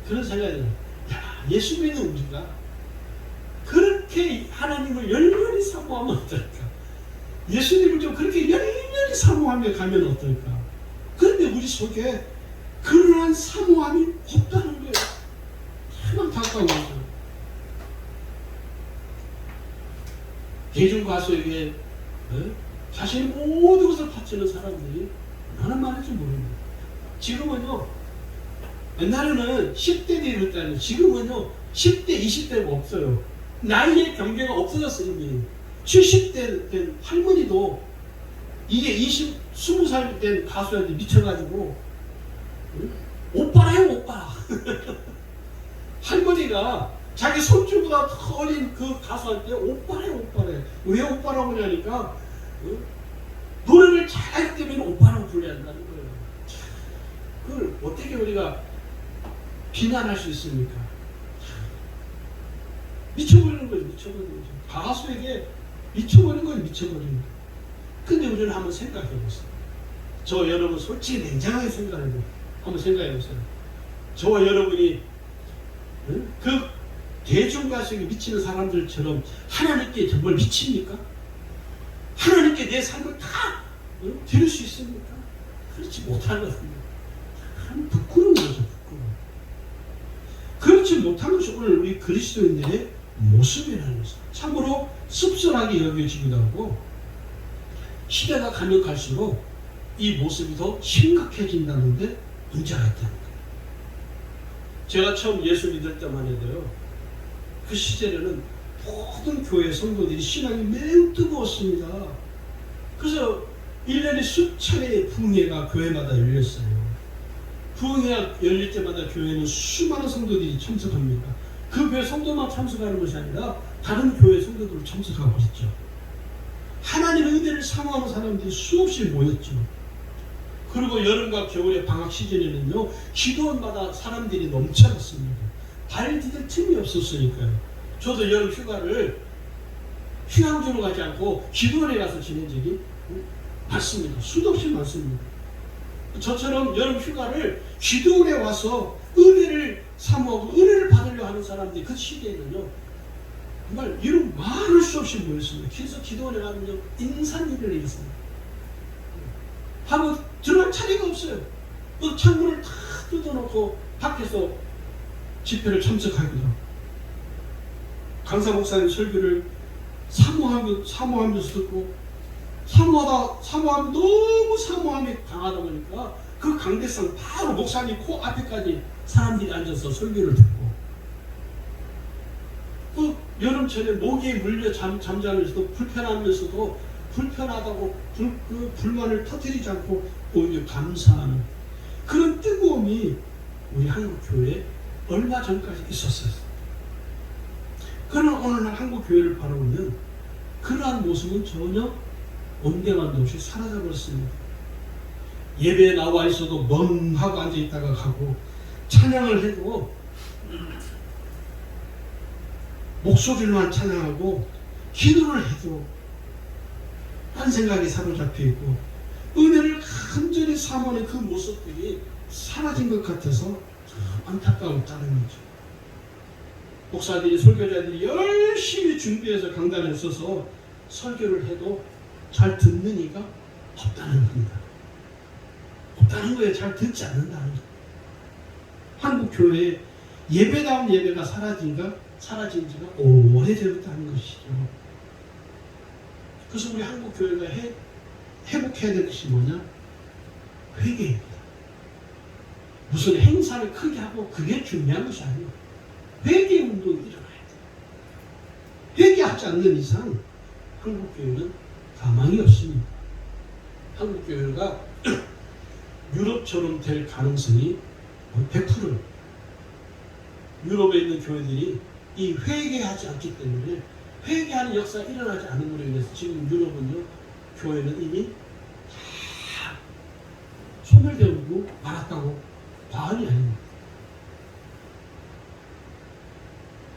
그런 생각이 들어요. 예수 믿는 우리가 그렇게 하나님을 열렬히 사모하면 어떨까? 예수님을 좀 그렇게 열렬히 사모하며 가면 어떨까? 그런데 우리 속에 그러한 사모함이 없다는 거예요. 참 안타까운 거죠. 대중 가수에게 자신의 모든 것을 바치는 사람들이 얼마나 많은지 모릅니다. 지금은요, 옛날에는 10대들이 이랬다면 지금은요 10대, 20대가 없어요. 나이의 경계가 없어졌어요. 이미 70대 된 할머니도 이게 20살 된 가수한테 미쳐가지고 오빠라 해요, 오빠. 할머니가 자기 손주보다 더 어린 그 가수한테 오빠래, 오빠래. 왜 오빠라고 하냐니까 노래를 잘하기 때문에 오빠라고 불러야 한다는 거예요. 그걸 어떻게 우리가 비난할 수 있습니까? 미쳐버리는 거죠. 미쳐버리는 거죠. 가수에게 미쳐버리는 거예요. 미쳐버리는 거예요. 근데 우리는 한번 생각해 보세요. 저 여러분 솔직히 냉정하게 생각해 보세요. 한번 생각해 보세요. 저와 여러분이 그 대중가수에게 미치는 사람들처럼 하나님께 정말 미칩니까? 하나님께 내 삶을 다 드릴 수 있습니까? 그렇지 못하거든요. 참 부끄러운 거죠. 부끄러워. 그렇지 못한 것이 오늘 우리 그리스도인들의 모습이라는 것입니다. 참으로 씁쓸하게 여겨지기도 하고 시대가 가면 갈수록 이 모습이 더 심각해진다는데 문제가 있다는 거예요. 제가 처음 예수 믿을 때만 해도요, 그 시절에는 모든 교회 성도들이 신앙이 매우 뜨거웠습니다. 그래서 1년에 수차례의 부흥회가 교회마다 열렸어요. 부흥회가 열릴 때마다 교회는 수많은 성도들이 참석합니다. 그 교회 성도만 참석하는 것이 아니라 다른 교회 성도들도 참석하고 있죠. 하나님의 은혜를 사모하는 사람들이 수없이 모였죠. 그리고 여름과 겨울의 방학 시즌에는요, 기도원마다 사람들이 넘쳐났습니다. 발 디딜 틈이 없었으니까요. 저도 여름 휴가를 휴양지로 가지 않고 기도원에 가서 지낸 적이 많습니다. 수도 없이 많습니다. 저처럼 여름 휴가를 기도원에 와서 은혜를 사모하고 은혜를 받으려 하는 사람들이 그 시대에는요, 정말 이런 많을 수 없이 모였습니다. 그래서 기도원에 가면요, 인산일을 했습니다. 하고 들어갈 자리가 없어요. 창문을 다 뜯어놓고 밖에서 집회를 참석하기도 하고, 강사 목사님 설교를 사모하면서 듣고, 사모하면 너무 사모함이 강하다 보니까 그 강대상 바로 목사님 코 앞에까지 사람들이 앉아서 설교를 듣고, 그 여름철에 모기에 물려 잠자면서도 불편하다고 불만을 터뜨리지 않고 오히려 감사하는 그런 뜨거움이 우리 한국교회에 얼마 전까지 있었어요. 그러나 오늘날 한국교회를 바라보면 그러한 모습은 전혀 온데간도 없이 사라져버렸습니다. 예배에 나와 있어도 멍하고 앉아있다가 가고, 찬양을 해도 목소리로만 찬양하고, 기도를 해도 딴 생각이 사로잡혀 있고, 은혜를 간절히 사모하는 그 모습들이 사라진 것 같아서 안타까웠다는 거죠. 목사들이, 설교자들이 열심히 준비해서 강단에 서서 설교를 해도 잘 듣는 이가 없다는 겁니다. 없다는 거예요. 잘 듣지 않는다는 거예요. 한국교회에 예배다운 예배가 사라진 지가 오래되었다는 것이죠. 그래서 우리 한국교회가 회복해야 될 것이 뭐냐? 회개입니다. 무슨 행사를 크게 하고 그게 중요한 것이 아니에요. 회개 운동이 일어나야 돼요. 회개하지 않는 이상 한국교회는 가망이 없습니다. 한국교회가 유럽처럼 될 가능성이 100%예요. 유럽에 있는 교회들이 이 회개하지 않기 때문에, 회개하는 역사가 일어나지 않음으로 인해서 지금 유럽은요, 교회는 이미 다 소멸되고 말았다고 과언이 아닙니다.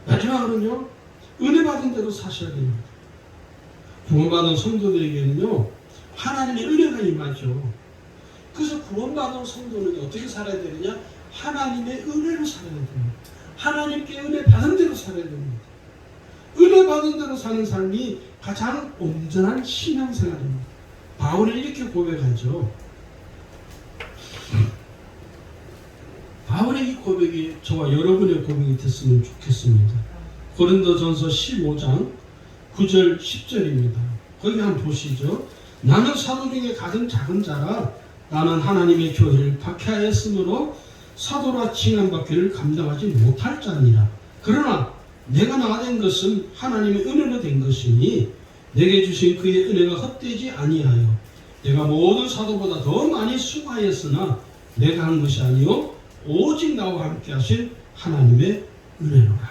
마지막으로는요, 은혜 받은 대로 사셔야 됩니다. 구원받은 성도들에게는요, 하나님의 은혜가 임하죠. 그래서 구원받은 성도는 어떻게 살아야 되느냐? 하나님의 은혜로 살아야 됩니다. 하나님께 은혜 받은 대로 살아야 됩니다. 은혜 받은 대로 사는 삶이 가장 온전한 신앙생활입니다. 바울이 이렇게 고백하죠. 바울의 이 고백이 저와 여러분의 고백이 됐으면 좋겠습니다. 고린도전서 15장 9절 10절입니다. 거기 한번 보시죠. 나는 사도 중에 가장 작은 자라 나는 하나님의 교회를 박해하였으므로 사도라 칭함받기를 감당하지 못할 자니라. 그러나 내가 나된 것은 하나님의 은혜로 된 것이니 내게 주신 그의 은혜가 헛되지 아니하여 내가 모든 사도보다 더 많이 수고하였으나 내가 한 것이 아니요 오직 나와 함께 하신 하나님의 은혜로라.